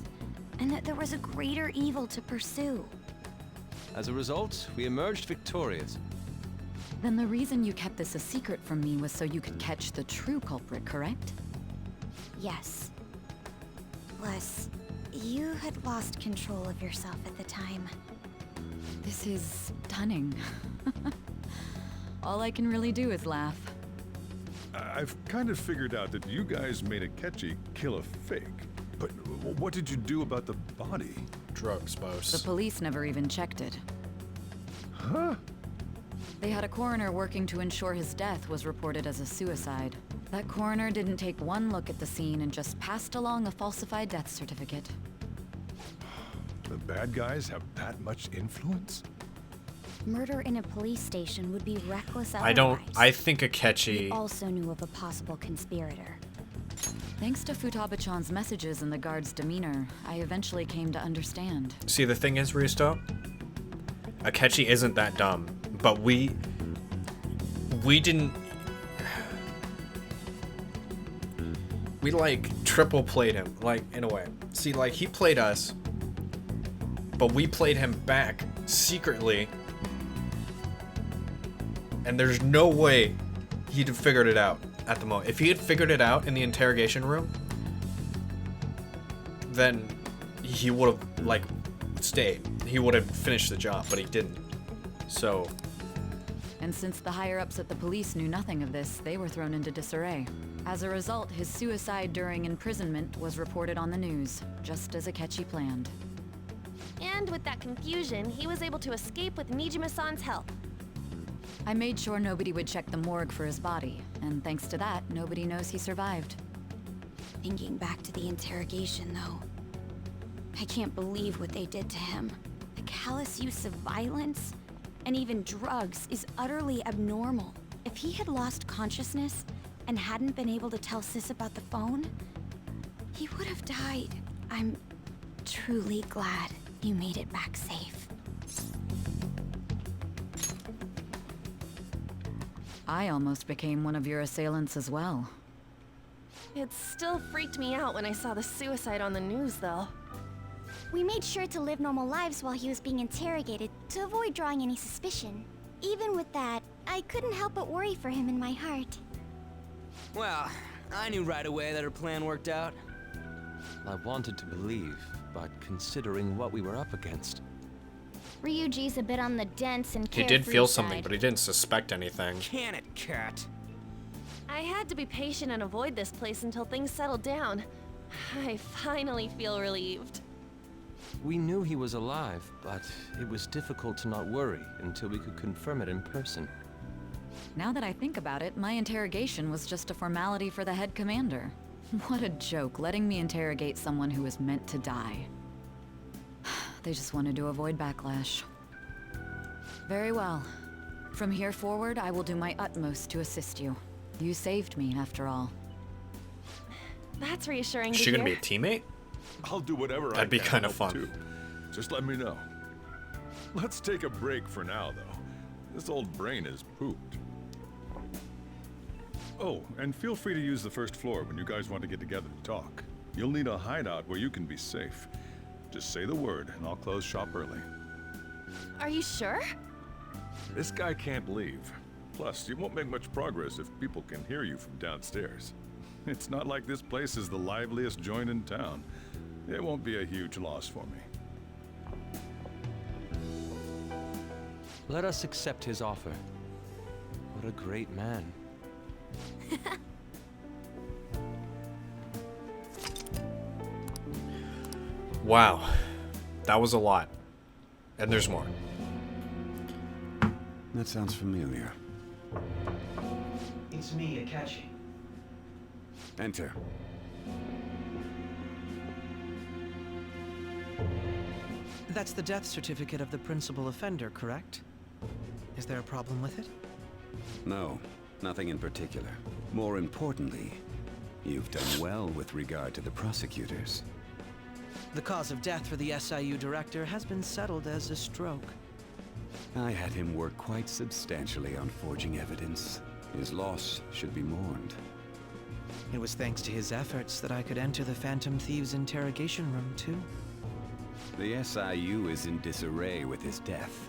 S20: and that there was a greater evil to pursue.
S19: As a result, we emerged victorious.
S2: Then the reason you kept this a secret from me was so you could catch the true culprit, correct?
S20: Yes. Plus, you had lost control of yourself at the time.
S2: This is stunning. All I can really do is laugh.
S23: I've kind of figured out that you guys made Akechi kill a fake. But what did you do about the body?
S1: Drugs, boss.
S2: The police never even checked it.
S23: Huh?
S2: They had a coroner working to ensure his death was reported as a suicide. That coroner didn't take one look at the scene and just passed along a falsified death certificate.
S23: The bad guys have that much influence?
S20: Murder in a police station would be reckless
S1: I think
S20: We
S1: Akechi...
S20: also knew of a possible conspirator.
S2: Thanks to Futaba-chan's messages and the guard's demeanor, I eventually came to understand.
S1: See, the thing is, Risto, Akechi isn't that dumb, but we didn't... We, like, triple played him, like, in a way. See, like, he played us, but we played him back secretly, and there's no way he'd have figured it out at the moment. If he had figured it out in the interrogation room, then he would have, like, stayed. He would have finished the job, but he didn't. So...
S2: And since the higher-ups at the police knew nothing of this, they were thrown into disarray. As a result, his suicide during imprisonment was reported on the news, just as Akechi planned.
S21: And with that confusion, he was able to escape with Nijima-san's help.
S2: I made sure nobody would check the morgue for his body, and thanks to that, nobody knows he survived.
S20: Thinking back to the interrogation, though, I can't believe what they did to him. The callous use of violence, and even drugs, is utterly abnormal. If he had lost consciousness and hadn't been able to tell Sis about the phone, he would have died. I'm truly glad you made it back safe.
S2: I almost became one of your assailants as well.
S21: It still freaked me out when I saw the suicide on the news, though.
S5: We made sure to live normal lives while he was being interrogated to avoid drawing any suspicion. Even with that, I couldn't help but worry for him in my heart.
S6: Well, I knew right away that her plan worked out.
S19: I wanted to believe, but considering what we were up against.
S5: Ryuji's a bit on the dense and
S1: He
S5: carefree
S1: did feel
S5: side.
S1: something, but he didn't suspect anything.
S6: Can it, Cat?
S21: I had to be patient and avoid this place until things settled down. I finally feel relieved.
S19: We knew he was alive, but it was difficult to not worry until we could confirm it in person.
S2: Now that I think about it, my interrogation was just a formality for the head commander. What a joke, letting me interrogate someone who was meant to die. They just wanted to avoid backlash. Very well. From here forward, I will do my utmost to assist you. You saved me, after all.
S21: That's reassuring
S1: Is
S21: to
S1: she
S21: hear.
S1: gonna be a teammate?
S23: I'll do whatever
S1: That'd be
S23: I can
S1: kinda
S23: help,
S1: fun.
S23: too. Just let me know. Let's take a break for now, though. This old brain is pooped. Oh, and feel free to use the first floor when you guys want to get together to talk. You'll need a hideout where you can be safe. Just say the word, and I'll close shop early.
S21: Are you sure?
S23: This guy can't leave. Plus, you won't make much progress if people can hear you from downstairs. It's not like this place is the liveliest joint in town. It won't be a huge loss for me.
S19: Let us accept his offer. What a great man.
S1: Wow. That was a lot. And there's more.
S10: That sounds familiar.
S12: It's me, Akechi.
S10: Enter.
S4: That's the death certificate of the principal offender, correct? Is there a problem with it?
S10: No, nothing in particular. More importantly, you've done well with regard to the prosecutors.
S4: The cause of death for the SIU director has been settled as a stroke.
S10: I had him work quite substantially on forging evidence. His loss should be mourned.
S4: It was thanks to his efforts that I could enter the Phantom Thieves' interrogation room, too.
S10: The SIU is in disarray with his death.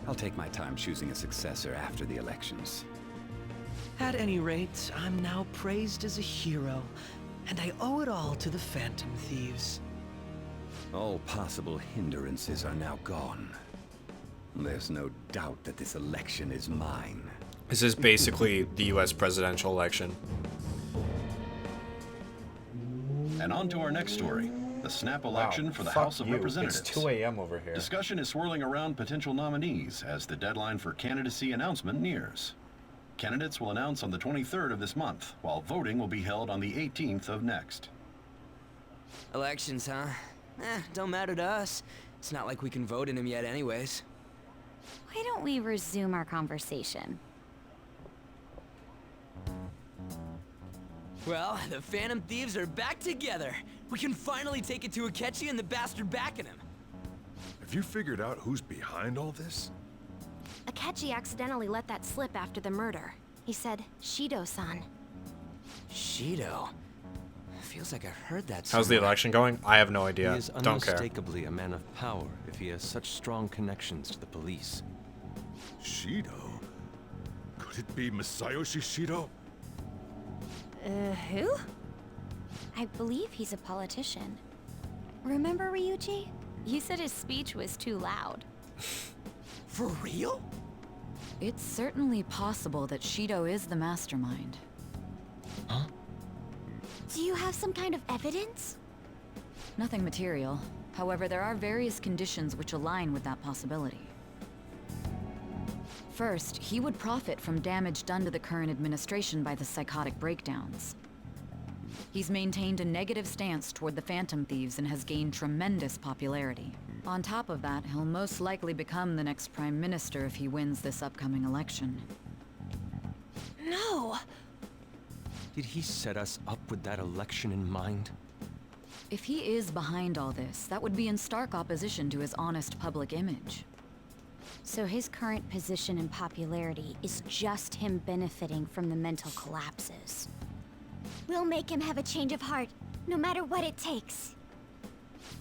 S10: I'll take my time choosing a successor after the elections.
S4: At any rate, I'm now praised as a hero, and I owe it all to the Phantom Thieves.
S10: All possible hindrances are now gone. There's no doubt that this election is mine.
S1: This is basically the US presidential election.
S22: And on to our next story. The snap election for the
S1: fuck
S22: House of
S1: you.
S22: Representatives.
S1: It's 2 a.m. over here.
S22: Discussion is swirling around potential nominees as the deadline for candidacy announcement nears. Candidates will announce on the 23rd of this month, while voting will be held on the 18th of next.
S6: Elections, huh? Don't matter to us. It's not like we can vote in them yet anyways.
S20: Why don't we resume our conversation?
S6: Well, the Phantom Thieves are back together. We can finally take it to Akechi and the bastard backing him.
S23: Have you figured out who's behind all this?
S18: Akechi accidentally let that slip after the murder. He said, Shido-san.
S6: Shido? Feels like I've heard that
S1: How's the
S6: somewhere.
S1: election going? I have no idea.
S19: He is
S1: Don't care.
S19: unmistakably a man of power if he has such strong connections to the police.
S23: Shido? Could it be Masayoshi Shido?
S21: Who?
S20: I believe he's a politician. Remember, Ryuji? You said his speech was too loud.
S6: For real?
S2: It's certainly possible that Shido is the mastermind.
S5: Do you have some kind of evidence?
S2: Nothing material. However, there are various conditions which align with that possibility. First, he would profit from damage done to the current administration by the psychotic breakdowns. He's maintained a negative stance toward the Phantom Thieves and has gained tremendous popularity. On top of that, he'll most likely become the next Prime Minister if he wins this upcoming election.
S21: No.
S19: Did he set us up with that election in mind?
S2: If he is behind all this, that would be in stark opposition to his honest public image.
S20: So his current position and popularity is just him benefiting from the mental collapses.
S5: We'll make him have a change of heart, no matter what it takes.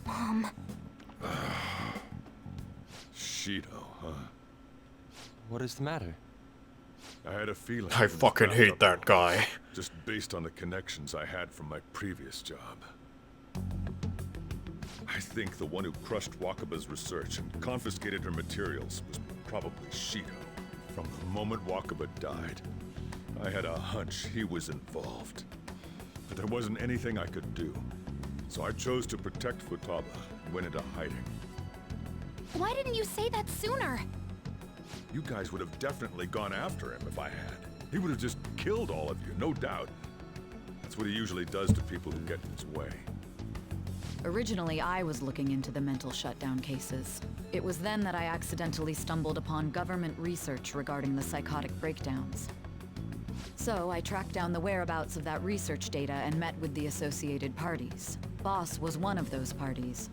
S21: Mom.
S23: Shido, huh?
S19: What is the matter?
S23: I had a feeling.
S1: I fucking hate that guy.
S23: Just based on the connections I had from my previous job. I think the one who crushed Wakaba's research and confiscated her materials was probably Shido. From the moment Wakaba died, I had a hunch he was involved. But there wasn't anything I could do. So I chose to protect Futaba and went into hiding.
S20: Why didn't you say that sooner?
S23: You guys would have definitely gone after him if I had. He would have just killed all of you, no doubt. That's what he usually does to people who get in his way.
S2: Originally, I was looking into the mental shutdown cases. It was then that I accidentally stumbled upon government research regarding the psychotic breakdowns. So I tracked down the whereabouts of that research data and met with the associated parties. Boss was one of those parties.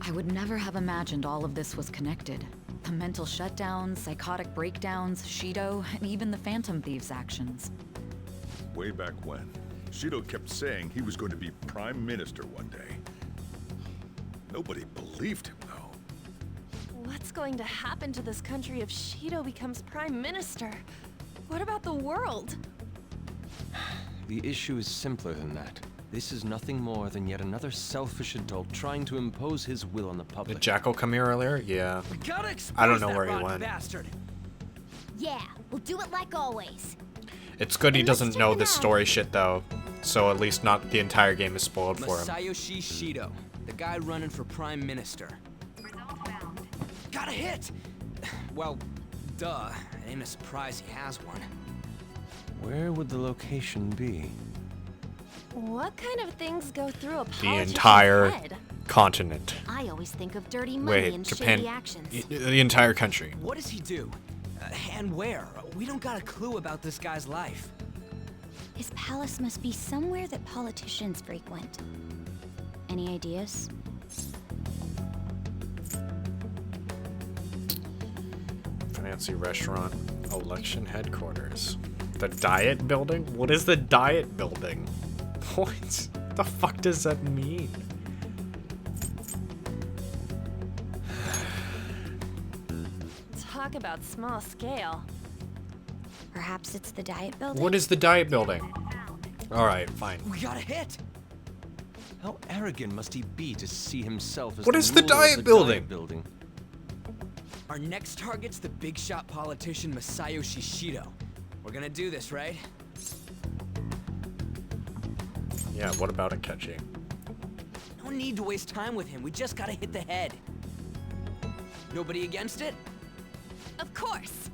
S2: I would never have imagined all of this was connected. The mental shutdowns, psychotic breakdowns, Shido, and even the Phantom Thieves' actions.
S23: Way back when, Shido kept saying he was going to be Prime Minister one day. Nobody believed him, though.
S21: What's going to happen to this country if Shido becomes Prime Minister? What about the world?
S19: The issue is simpler than that. This is nothing more than yet another selfish adult trying to impose his will on the public.
S1: Did Jackal come here earlier? Yeah.
S21: We gotta expose
S1: I don't know
S21: that
S1: where he
S21: rotten
S1: went.
S21: bastard.
S5: Yeah, we'll do it like always.
S1: It's good he doesn't know this story shit though, so at least not the entire game is spoiled for him.
S6: Masayoshi Shido, the guy running for Prime Minister. Got a hit! Well, duh. It ain't a surprise he has one.
S19: Where would the location be?
S21: What kind of things go through a
S1: The
S21: politician's
S1: entire
S21: head?
S1: continent.
S20: I always think of dirty money
S1: Wait,
S20: and
S1: Japan.
S20: shady actions.
S1: The entire country.
S6: What does he do? And where? We don't got a clue about this guy's life.
S20: His palace must be somewhere that politicians frequent. Any ideas?
S1: Fancy restaurant. Election headquarters. The Diet Building? What is the Diet Building? What the fuck does that mean?
S21: Talk about small scale.
S20: Perhaps it's the Diet Building?
S1: What is the Diet Building? Alright, fine.
S6: We got a hit!
S19: How arrogant must he be to see himself as
S1: What is the
S19: ruler of
S1: Diet Building?
S19: Diet Building?
S6: Our next target's the big shot politician Masayoshi Shido. We're gonna do this, right?
S1: Yeah, what about Akechi?
S6: No need to waste time with him. We just gotta hit the head. Nobody against it?
S21: Of course.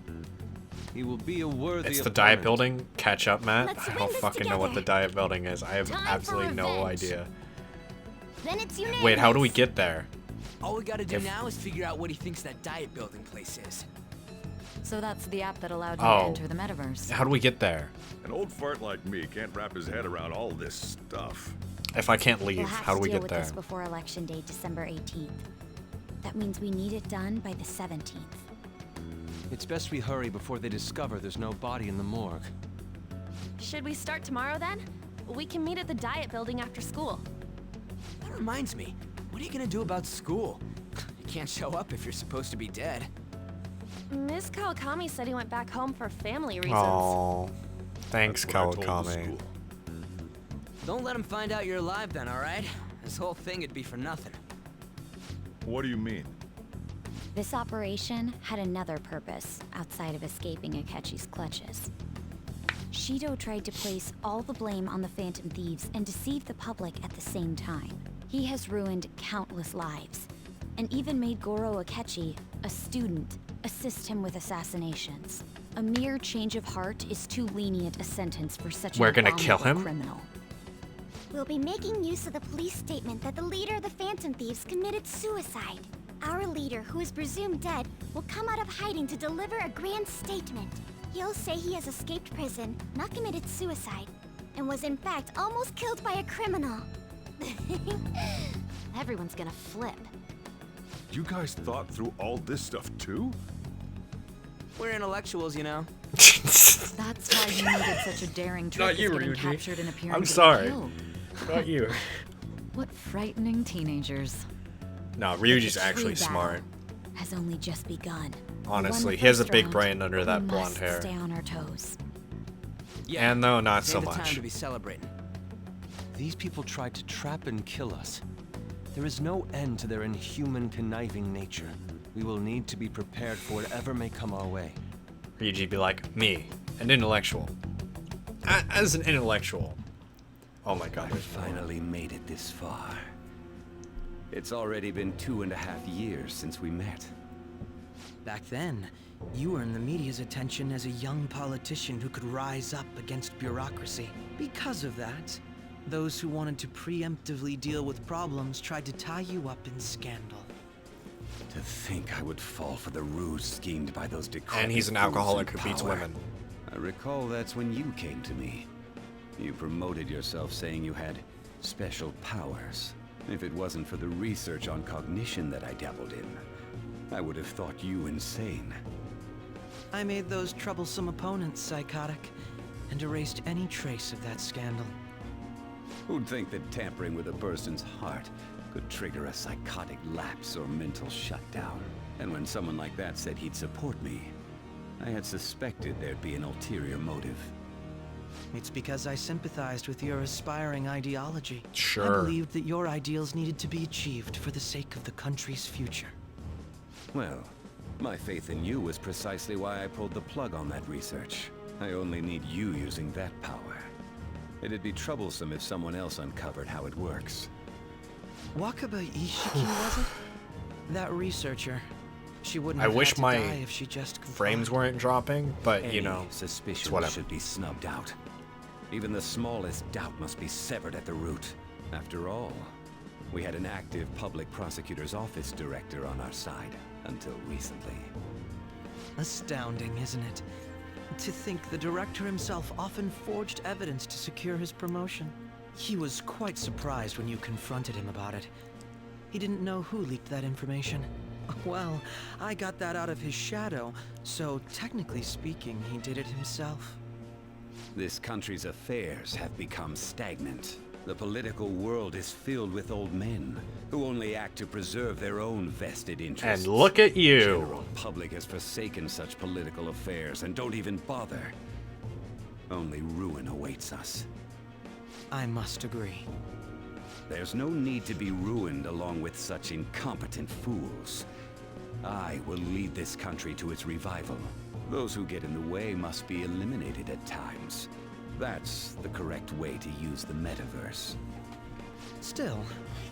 S19: He will be a worthy
S1: It's the
S19: opponent.
S1: Diet Building? Catch up, Matt?
S5: Let's
S1: I
S5: win
S1: don't
S5: this
S1: fucking know what the
S5: together.
S1: Diet Building is. I have
S5: Time for
S1: absolutely no
S5: revenge.
S1: idea.
S5: Then it's unanimous.
S1: Wait, how do we get there?
S6: All we gotta do
S1: If-
S6: now is figure out what he thinks that diet building place is.
S2: So that's the app that allowed you
S1: Oh.
S2: to enter the metaverse.
S1: How do we get there?
S23: An old fart like me can't wrap his head around all this stuff.
S1: If I can't leave,
S20: We'll have
S1: how
S20: to
S1: do we
S20: deal
S1: get
S20: with
S1: there?
S20: this before Election Day, December 18th. That means we need it done by the 17th.
S19: It's best we hurry before they discover there's no body in the morgue.
S21: Should we start tomorrow then? We can meet at the Diet Building after school.
S6: That reminds me, what are you gonna do about school? You can't show up if you're supposed to be dead.
S21: Miss Kawakami said he went back home for family reasons.
S1: Oh, thanks,
S23: That's what I told the
S1: Kawakami.
S23: school.
S6: Don't let him find out you're alive then, alright? This whole thing would be for nothing.
S23: What do you mean?
S20: This operation had another purpose outside of escaping Akechi's clutches. Shido tried to place all the blame on the Phantom Thieves and deceive the public at the same time. He has ruined countless lives, and even made Goro Akechi, a student, assist him with assassinations. A mere change of heart is too lenient a sentence for such
S1: We're
S20: an
S1: gonna kill
S20: abominable
S1: him?
S20: criminal.
S5: We'll be making use of the police statement that the leader of the Phantom Thieves committed suicide. Our leader, who is presumed dead, will come out of hiding to deliver a grand statement. He'll say he has escaped prison, not committed suicide, and was in fact almost killed by a criminal.
S18: Everyone's gonna flip.
S23: You guys thought through all this stuff too?
S6: We're intellectuals, you know.
S2: That's why you needed such a daring trick
S1: Not you,
S2: of getting
S1: Ryuji.
S2: captured and appearing
S1: I'm
S2: to be
S1: sorry.
S2: killed.
S1: Not you.
S2: What frightening teenagers.
S1: No,
S20: But
S1: Ryuji's
S20: the
S1: actually
S20: true
S1: smart.
S20: battle has only just begun. We
S1: Honestly,
S20: won the
S1: he has a
S20: first
S1: big
S20: round.
S1: brain under that
S20: We
S1: blonde
S20: must
S1: hair.
S20: Stay on our toes.
S1: And though not so
S6: Ain't the time
S1: much.
S6: to be celebrating.
S19: These people tried to trap and kill us. There is no end to their inhuman, conniving nature. We will need to be prepared for whatever may come our way.
S1: Ryuji be like, me, an intellectual. As an intellectual. Oh my god.
S10: I finally made it this far. It's already been 2.5 years since we met.
S4: Back then, you earned the media's attention as a young politician who could rise up against bureaucracy. Because of that, those who wanted to preemptively deal with problems tried to tie you up in scandal.
S10: To think I would fall for the ruse schemed by those decrepit
S1: And he's an
S10: fools
S1: alcoholic
S10: in
S1: who beats
S10: power.
S1: women.
S10: I recall that's when you came to me. You promoted yourself saying you had special powers. If it wasn't for the research on cognition that I dabbled in, I would have thought you insane.
S4: I made those troublesome opponents psychotic and erased any trace of that scandal.
S10: Who'd think that tampering with a person's heart could trigger a psychotic lapse or mental shutdown? And when someone like that said he'd support me, I had suspected there'd be an ulterior motive.
S4: It's because I sympathized with your aspiring ideology.
S1: Sure.
S4: I believed that your ideals needed to be achieved for the sake of the country's future.
S10: Well, my faith in you was precisely why I pulled the plug on that research. I only need you using that power. It'd be troublesome if someone else uncovered how it works.
S4: Wakaba Ishiki, was it? That researcher. She wouldn't
S1: I
S4: have
S1: wish
S4: had to
S1: my
S4: die if she just
S1: frames weren't dropping, but you
S10: Any
S1: know, it's
S10: suspicion
S1: whatever.
S10: should be snubbed out. Even the smallest doubt must be severed at the root. After all, we had an active public prosecutor's office director on our side until recently.
S4: Astounding, isn't it? To think the director himself often forged evidence to secure his promotion. He was quite surprised when you confronted him about it. He didn't know who leaked that information. Well, I got that out of his shadow, so technically speaking, he did it himself.
S10: This country's affairs have become stagnant. The political world is filled with old men who only act to preserve their own vested interests.
S1: And look at you.
S10: The general public has forsaken such political affairs and don't even bother. Only ruin awaits us.
S4: I must agree.
S10: There's no need to be ruined along with such incompetent fools. I will lead this country to its revival. Those who get in the way must be eliminated at times. That's the correct way to use the metaverse.
S4: Still,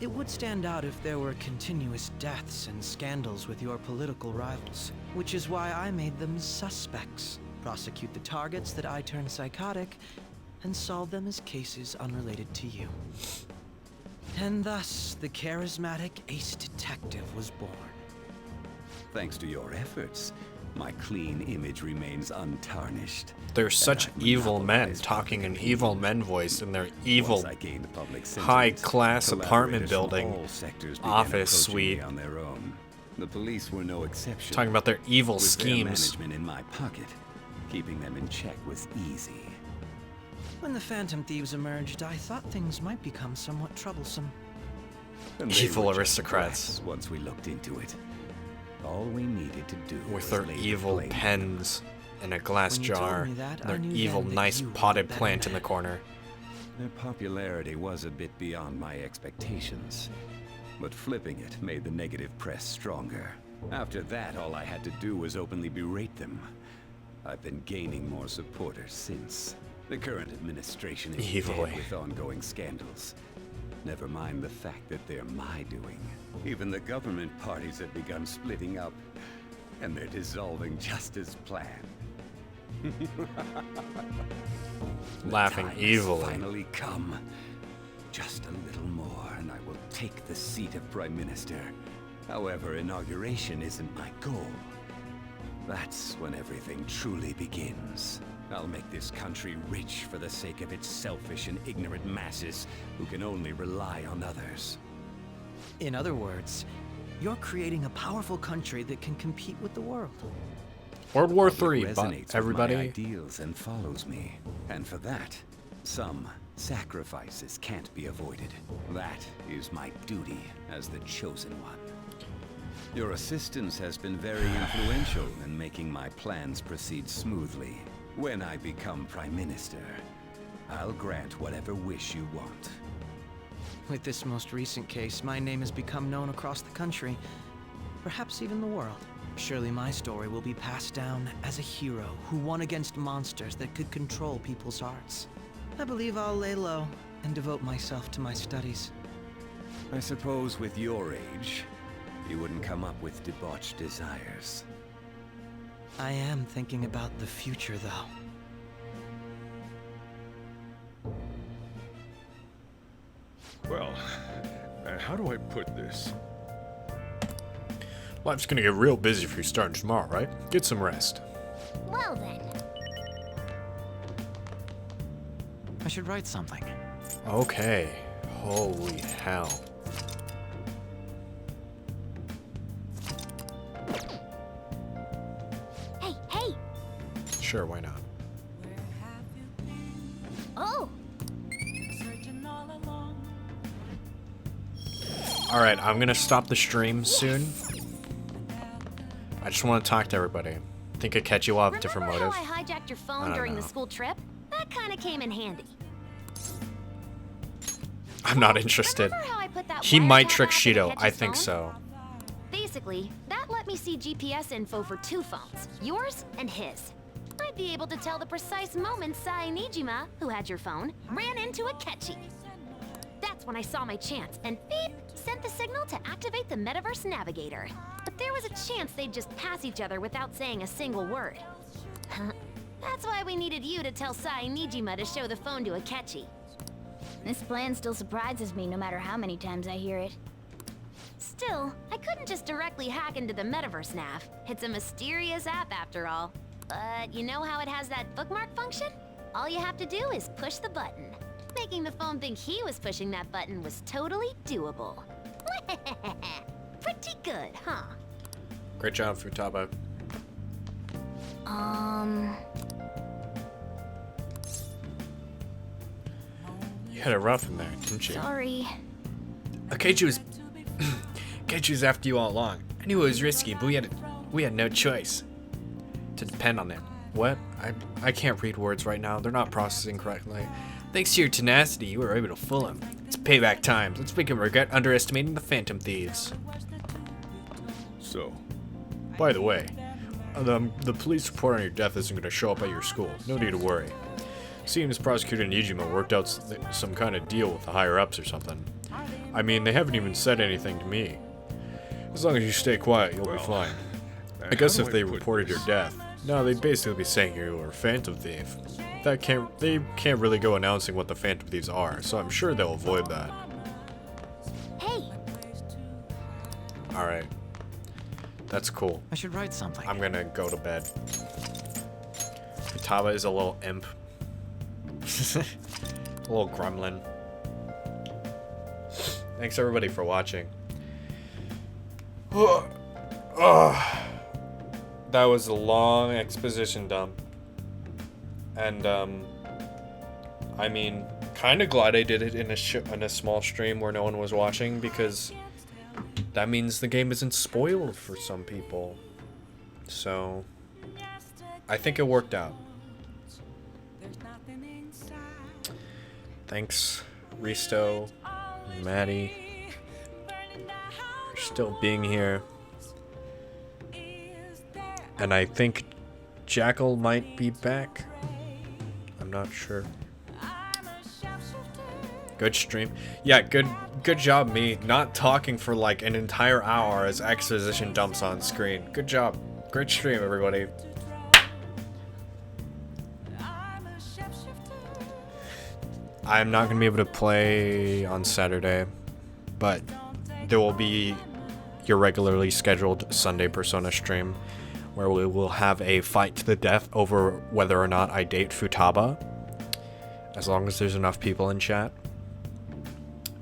S4: it would stand out if there were continuous deaths and scandals with your political rivals, which is why I made them suspects. Prosecute the targets that I turn psychotic, and solve them as cases unrelated to you. And thus, the charismatic ace detective was born.
S10: Thanks to your efforts, my clean image remains untarnished.
S1: They're such evil men talking in evil men voice in their evil
S10: Once I gained public sentiment,
S1: high-class apartment
S10: collaborators from
S1: building
S10: all sectors began
S1: office
S10: approaching me
S1: suite.
S10: on their own. The police were no exception.
S1: Talking about their evil
S10: With their
S1: schemes.
S10: management in my pocket, keeping them in check was easy.
S4: When the Phantom Thieves emerged, I thought things might become somewhat troublesome.
S10: And they
S1: Evil
S10: were just
S1: aristocrats.
S10: brats once we looked into it. All we needed to do
S1: With
S10: was
S1: their
S10: lay the
S1: evil
S10: blame.
S1: pens in a glass
S4: When you told
S1: jar.
S4: me that,
S1: and
S4: I
S1: their
S4: knew
S1: evil,
S4: then that
S1: nice
S4: you were
S1: potted
S4: better
S1: plant in
S4: man.
S1: the corner.
S10: Their popularity was a bit beyond my expectations, but flipping it made the negative press stronger. After that, all I had to do was openly berate them. I've been gaining more supporters since. The current administration is
S1: Evilly.
S10: dead with ongoing scandals. Never mind the fact that they're my doing. Even the government parties have begun splitting up, and they're dissolving just as planned. The
S1: Laughing
S10: time has
S1: evilly.
S10: finally come. Just a little more, and I will take the seat of Prime Minister. However, inauguration isn't my goal. That's when everything truly begins. I'll make this country rich for the sake of its selfish and ignorant masses who can only rely on others.
S4: In other words, you're creating a powerful country that can compete with the world.
S1: World War
S10: It
S1: III,
S10: resonates
S1: everybody.
S10: with my ideals and follows me. And for that, some sacrifices can't be avoided. That is my duty as the chosen one. Your assistance has been very influential in making my plans proceed smoothly. When I become Prime Minister, I'll grant whatever wish you want.
S4: With this most recent case, my name has become known across the country, perhaps even the world. Surely my story will be passed down as a hero who won against monsters that could control people's hearts. I believe I'll lay low and devote myself to my studies.
S10: I suppose with your age, you wouldn't come up with debauched desires.
S4: I am thinking about the future, though.
S23: Well, how do I put this?
S1: Life's gonna get real busy for you starting tomorrow, right? Get some rest.
S18: Well then.
S4: I should write something.
S1: Okay. Holy hell.
S18: Hey, hey!
S1: Sure, why not?
S18: Oh!
S1: Alright, I'm gonna stop the stream soon. I just want to talk to everybody. Think Akechi will have a different
S18: Remember
S1: motive.
S18: how I hijacked your
S1: I
S18: phone
S1: don't
S18: during
S1: know.
S18: the school trip? That kind of came in handy.
S1: I'm not interested.
S18: Remember how I put that
S1: He might
S18: wiretap
S1: trick
S18: app in
S1: Shido. I
S18: Akechi's
S1: think
S18: phone?
S1: so.
S18: Basically, that let me see GPS info for 2 phones, yours and his. I'd be able to tell the precise moment Sai Nijima, who had your phone, ran into Akechi. That's when I saw my chance, and beep, sent the signal to activate the Metaverse Navigator. But there was a chance they'd just pass each other without saying a single word. That's why we needed you to tell Sai Nijima to show the phone to Akechi.
S20: This plan still surprises me no matter how many times I hear it.
S18: Still, I couldn't just directly hack into the Metaverse Nav. It's a mysterious app after all. But you know how it has that bookmark function? All you have to do is push the button. Making the phone think he was pushing that button was totally doable. Pretty good, huh?
S1: Great job, Futaba. You had it rough in there, didn't you?
S20: Sorry.
S1: Akechi was Akechi was after you all along. I knew it was risky, but we had no choice to depend on it. What? I can't read words right now. They're not processing correctly. Thanks to your tenacity, you were able to fool him. It's payback time. Let's make him regret underestimating the Phantom Thieves.
S23: So,
S1: By the way, the police report on your death isn't going to show up at your school. No need to worry. Seems Prosecutor Nijima worked out some kind of deal with the higher-ups or something. I mean, they haven't even said anything to me. As long as you stay quiet, you'll be fine. I guess if they reported your death, no, they'd basically be saying you were a Phantom Thief. They can't really go announcing what the Phantom Thieves are, so I'm sure they'll avoid that.
S18: Hey!
S1: Alright. That's cool.
S4: I should write something.
S1: I'm gonna go to bed. Futaba is a little imp. A little gremlin. Thanks everybody for watching. That was a long exposition dump. And I mean, kind of glad I did it in a small stream where no one was watching, because that means the game isn't spoiled for some people. So I think it worked out. Thanks, Risto, Maddie, for still being here. And I think Jackal might be back. I'm not sure. Good stream. Yeah, good job me not talking for like an entire hour as exposition dumps on screen. Good job. Great stream, everybody. I'm not going to be able to play on Saturday, but there will be your regularly scheduled Sunday Persona stream. where we will have a fight to the death over whether or not I date Futaba, as long as there's enough people in chat.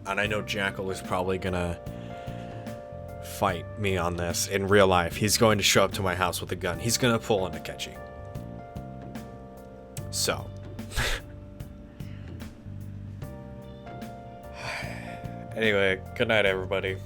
S1: And I know Jackal is probably gonna fight me on this in real life. He's going to show up to my house with a gun. He's gonna pull on Akechi. So. Anyway, good night, everybody.